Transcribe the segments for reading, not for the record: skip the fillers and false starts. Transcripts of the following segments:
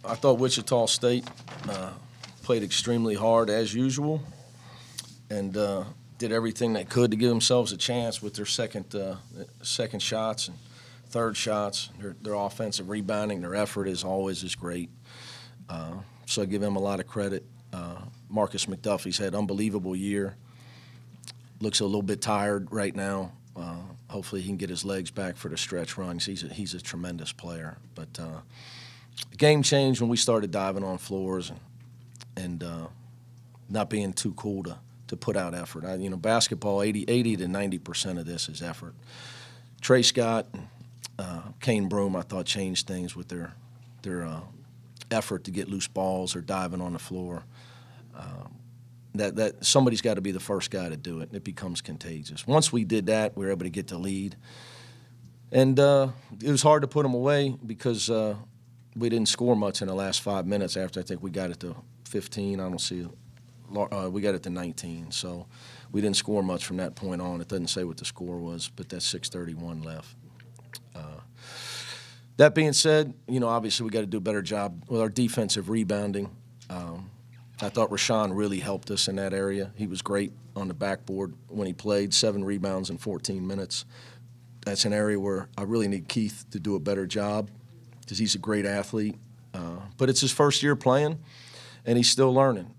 I thought Wichita State played extremely hard as usual and did everything they could to give themselves a chance with their second shots and third shots. Their offensive rebounding, their effort is great. So I give them a lot of credit. Marcus McDuffie's had an unbelievable year. Looks a little bit tired right now. Hopefully he can get his legs back for the stretch runs. He's a tremendous player. But the game changed when we started diving on floors and not being too cool to put out effort. Basketball, 80 to 90% of this is effort. Trey Scott and Kane Broom, I thought, changed things with their effort to get loose balls or diving on the floor. That somebody's got to be the first guy to do it, and it becomes contagious. Once we did that, we were able to get the lead. And it was hard to put them away because we didn't score much in the last 5 minutes after I think we got it to 15. I don't see it. We got it to 19. So we didn't score much from that point on. It doesn't say what the score was, but that's 6:31 left. That being said, obviously we got to do a better job with our defensive rebounding. I thought Rashawn really helped us in that area. He was great on the backboard when he played, 7 rebounds in 14 minutes. That's an area where I really need Keith to do a better job because he's a great athlete. But it's his first year playing, and he's still learning.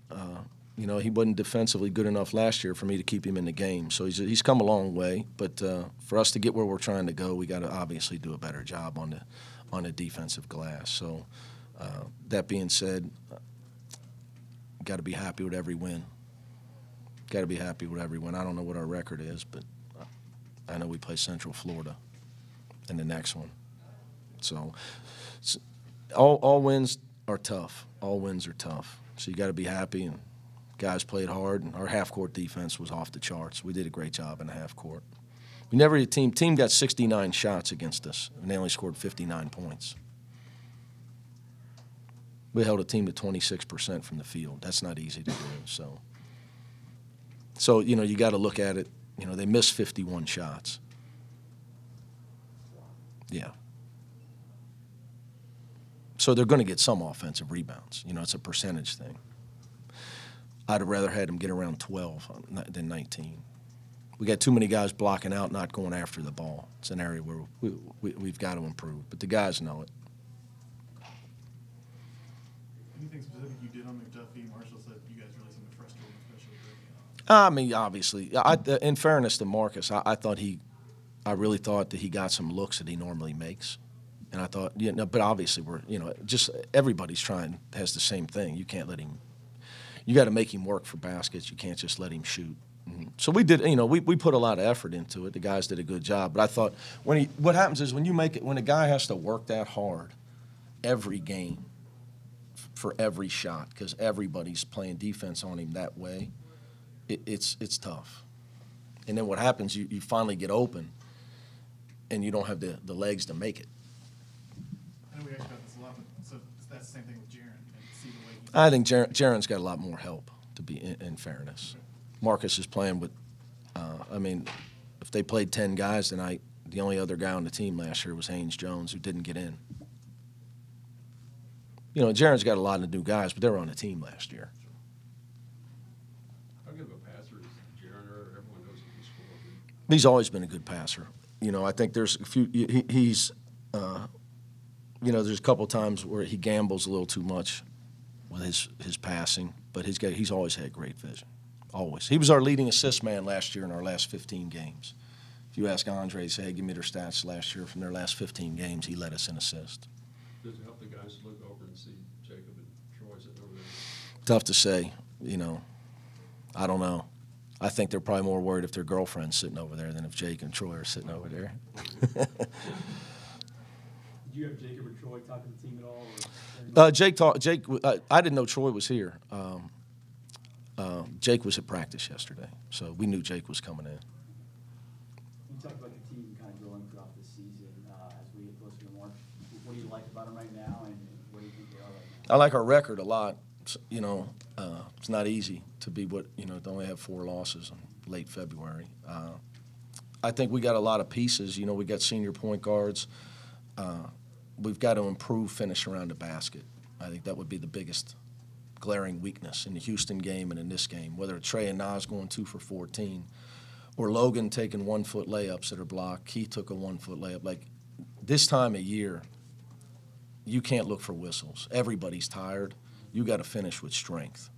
He wasn't defensively good enough last year for me to keep him in the game. So he's come a long way. But for us to get where we're trying to go, we got to obviously do a better job on the defensive glass. So that being said, got to be happy with every win. Got to be happy with every win. I don't know what our record is, but I know we play Central Florida in the next one. So all wins are tough. All wins are tough. So you got to be happy, and guys played hard, and our half-court defense was off the charts. We did a great job in the half-court. We never had a team got 69 shots against us, and they only scored 59 points. We held a team to 26% from the field. That's not easy to do. So you got to look at it. They missed 51 shots. Yeah. So they're going to get some offensive rebounds. It's a percentage thing. I'd have rather had them get around 12 than 19. We got too many guys blocking out, not going after the ball. It's an area where we've got to improve. But the guys know it. Anything specific you did on McDuffie? Marshall said you guys really seemed to frustrate him, especially obviously, in fairness to Marcus, I really thought that he got some looks that he normally makes, and I thought, but obviously just everybody's has the same thing. You can't let him. You got to make him work for baskets. You can't just let him shoot. So we did. We put a lot of effort into it. The guys did a good job, but I thought what happens is when a guy has to work that hard every game for every shot because everybody's playing defense on him that way, it's tough. And then what happens, you finally get open, and you don't have the legs to make it. I know we actually got this a lot, but so that's the same thing with Jarron. I think Jarron's got a lot more help, to be in fairness. Okay. Marcus is playing with, if they played 10 guys tonight, the only other guy on the team last year was Haynes Jones, who didn't get in. Jarron's got a lot of new guys, but they were on the team last year. How good of a passer is Jarron? Everyone knows he can score. He's always been a good passer. I think there's a few. He's, there's a couple times where he gambles a little too much with his passing, but he's always had great vision. Always. He was our leading assist man last year in our last 15 games. If you ask Andre, say, hey, give me their stats last year from their last 15 games, he led us in assists. Does it help the guys look over and see Jacob and Troy sitting over there? Tough to say. I don't know. I think they're probably more worried if their girlfriend's sitting over there than if Jake and Troy are sitting over there. Did you have Jacob or Troy talk to the team at all? Jake. I didn't know Troy was here. Jake was at practice yesterday, so we knew Jake was coming in. You talked about the team kind of growing throughout the season as we get closer to March. What do you like about them right now, and what do you think they are right now? I like our record a lot. It's not easy to be to only have 4 losses in late February. I think we got a lot of pieces. We got senior point guards. We've got to improve finish around the basket. I think that would be the biggest glaring weakness in the Houston game and in this game, whether it's Trey and Nas going 2 for 14 or Logan taking 1-foot layups that are blocked. He took a 1-foot layup. Like, this time of year, you can't look for whistles. Everybody's tired. You got to finish with strength.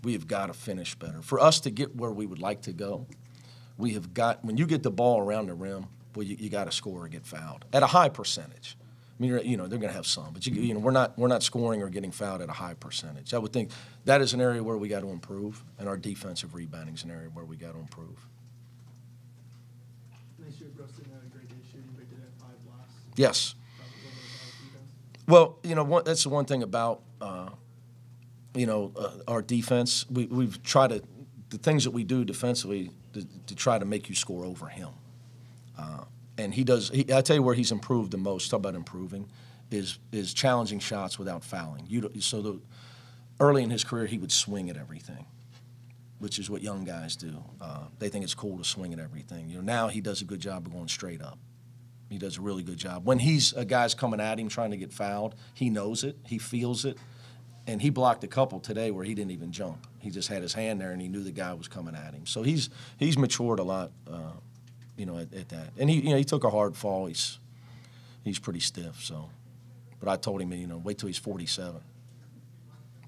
We have got to finish better. For us to get where we would like to go, we have got, when you get the ball around the rim, well, you got to score or get fouled at a high percentage. I mean, they're going to have some, but we're not scoring or getting fouled at a high percentage. I would think that is an area where we got to improve, and our defensive rebounding is an area where we got to improve. Nice year, Bruston had a great day shooting, but did have 5 blocks. Yes. Talk a little bit about defense. Well, that's the one thing about our defense. We've tried to, the things that we do defensively to try to make you score over him. And he does. I tell you where he's improved the most. Talk about improving, is challenging shots without fouling. Early in his career, he would swing at everything, which is what young guys do. They think it's cool to swing at everything. Now he does a good job of going straight up. He does a really good job. When a guy's coming at him trying to get fouled, he knows it, he feels it, and he blocked a couple today where he didn't even jump. He just had his hand there, and he knew the guy was coming at him. So he's matured a lot. At that. And he took a hard fall. He's pretty stiff. So, but I told him, wait till he's 47.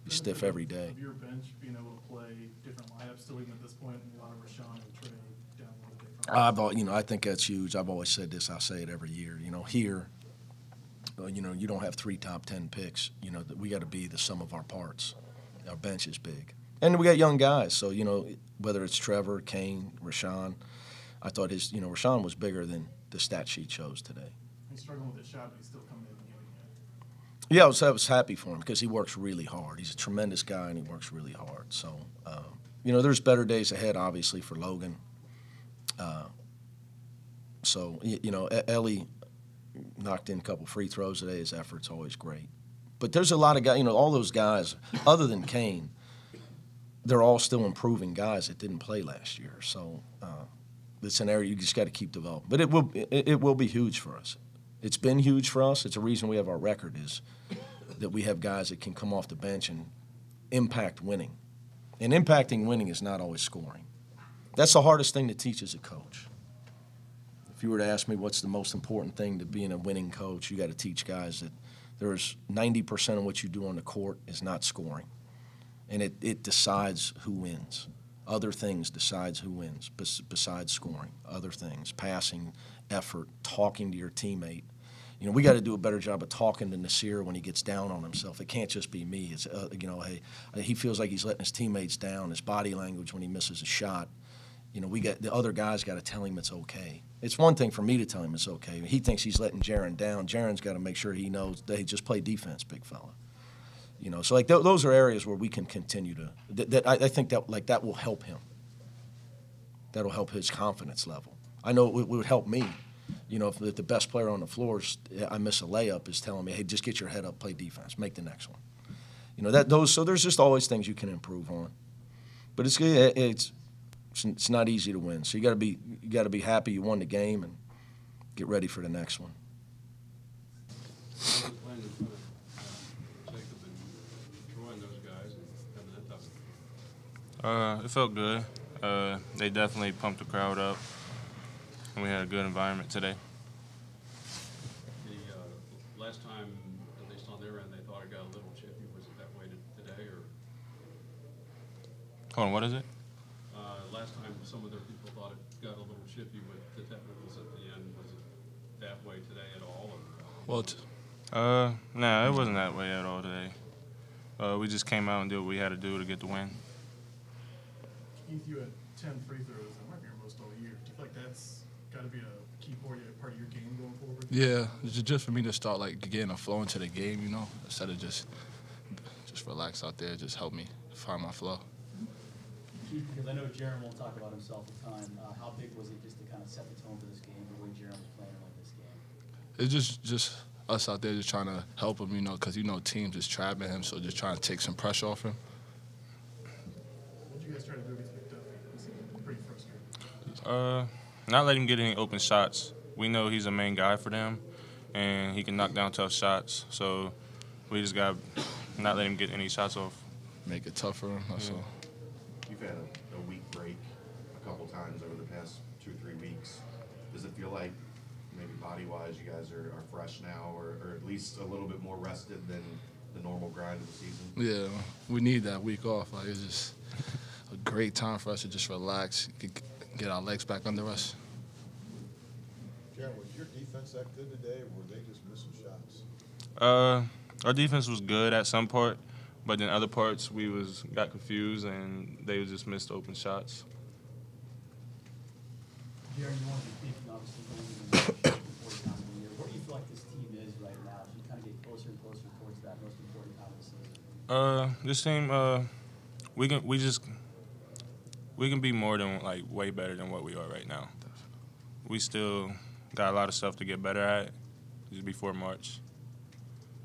He's stiff every day. Of your bench being able to play different lineups, still even at this point, and a lot of Rashawn and Trey down a little bit. I think that's huge. I've always said this. I say it every year. Here, you don't have 3 top 10 picks. We got to be the sum of our parts. Our bench is big, and we got young guys. So whether it's Trevor, Kane, Rashawn. I thought Rashawn was bigger than the stat sheet shows today. He's struggling with the shot, but he's still coming in and giving it. Yeah, I was happy for him because he works really hard. He's a tremendous guy, and he works really hard. So, there's better days ahead, obviously, for Logan. Ellie knocked in a couple free throws today. His effort's always great. But there's a lot of guys, all those guys, other than Kane, they're all still improving guys that didn't play last year. So, it's an area you just got to keep developing. But it will be huge for us. It's been huge for us. It's a reason we have our record is that we have guys that can come off the bench and impact winning. And impacting winning is not always scoring. That's the hardest thing to teach as a coach. If you were to ask me what's the most important thing to being a winning coach, you got to teach guys that there's 90% of what you do on the court is not scoring. And it decides who wins. Other things decides who wins besides scoring. Other things, passing, effort, talking to your teammate. We got to do a better job of talking to Nasir when he gets down on himself. It can't just be me. It's hey, he feels like he's letting his teammates down. His body language when he misses a shot. The other guys got to tell him it's okay. It's one thing for me to tell him it's okay. He thinks he's letting Jarron down. Jarron's got to make sure he knows that he just play defense, big fella. So those are areas where we can continue to. I think that will help him. That'll help his confidence level. I know it would help me. If the best player on the floor I miss a layup is telling me, hey, just get your head up, play defense, make the next one. So there's just always things you can improve on. But it's not easy to win. So you got to be happy you won the game and get ready for the next one. It felt good. They definitely pumped the crowd up, and we had a good environment today. The last time, at least on their end, they thought it got a little chippy. Was it that way today, or? Hold on, what is it? Last time, some of their people thought it got a little chippy with the technicals at the end. Was it that way today at all? Or? Nah, it wasn't that way at all today. We just came out and did what we had to do to get the win. Keith, you had 10 free throws. That might be your most all year. Do you feel like that's got to be a key part of your game going forward? Yeah, just for me to start getting a flow into the game, instead of just relax out there, just help me find my flow. Keith, because I know Jarron won't talk about himself a ton. How big was it just to kind of set the tone for this game, the way Jarron was playing this game? It's just us out there just trying to help him, because teams is trapping him, so just trying to take some pressure off him. What did you guys try to do against McDuffie? It seemed pretty frustrating. Not let him get any open shots. We know he's a main guy for them, and he can knock down tough shots. So we just got not let him get any shots off. Make it tough for him. That's all. You've had a week break a couple times over the past 2-3 weeks. Does it feel like maybe body-wise you guys are fresh now, or at least a little bit more rested than the normal grind of the season? Yeah, we need that week off. Like, it's just a great time for us to just relax, get our legs back under us. Jarron, was your defense that good today, or were they just missing shots? Our defense was good at some part, but then other parts we got confused and they just missed open shots. Jarron, you want to be thinking, obviously, going into the most important time of the year. Where do you feel like this team is right now? As you kind of get closer and closer towards that most important time of the season. This team, we can be more than, like, way better than what we are right now. We still got a lot of stuff to get better at just before March.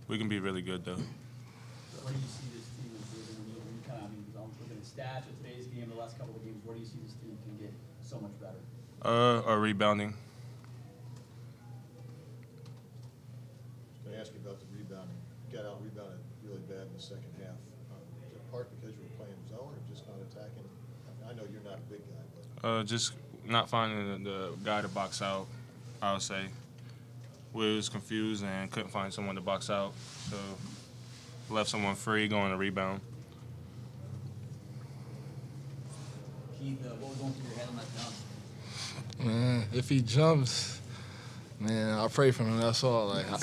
We can be really good, though. Where do you see this team improving? When you kind of, I'm looking at stats of today's game, the last couple of games. Where do you see this team can get so much better? Our rebounding. I was going to ask you about the rebounding. You got out-rebounded really bad in the second half. Is it part because you were playing zone or just not attacking? I know you're not a big guy, but Just not finding the guy to box out, I would say. We was confused and couldn't find someone to box out, so left someone free going to rebound. Keith, what was going through your head on that jump? Man, if he jumps, man, I pray for him. That's all. Like, How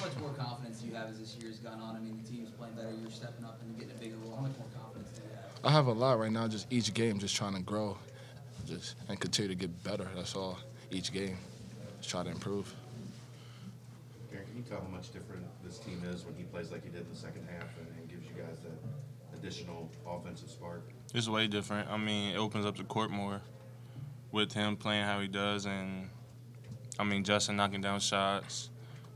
much more confidence do you have as this year's gone on? I mean, the team's playing better, you're stepping up and getting a bigger role. How much more confidence do you have? I have a lot right now. Just each game, just trying to grow, and continue to get better. That's all. Each game, just try to improve. Jarron, can you tell how much different this team is when he plays like he did in the second half and gives you guys that additional offensive spark? It's way different. I mean, it opens up the court more with him playing how he does, and I mean, Justin knocking down shots,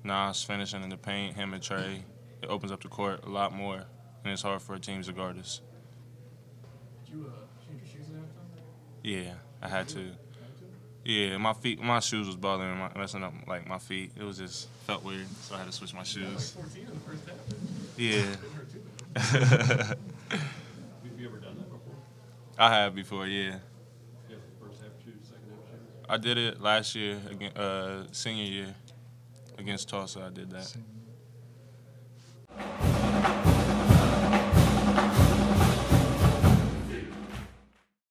Nas finishing in the paint, him and Trey. It opens up the court a lot more, and it's hard for teams to guard us. Did you change your shoes at halftime? Yeah, I had to. Yeah, my shoes was bothering me, messing up like my feet. It was just felt weird, so I had to switch my shoes. Like 14 in the first half. Yeah. Have you ever done that before? I have before, yeah. You have the first half shoes, second half shoes? I did it last year, senior year, against Tulsa. I did that.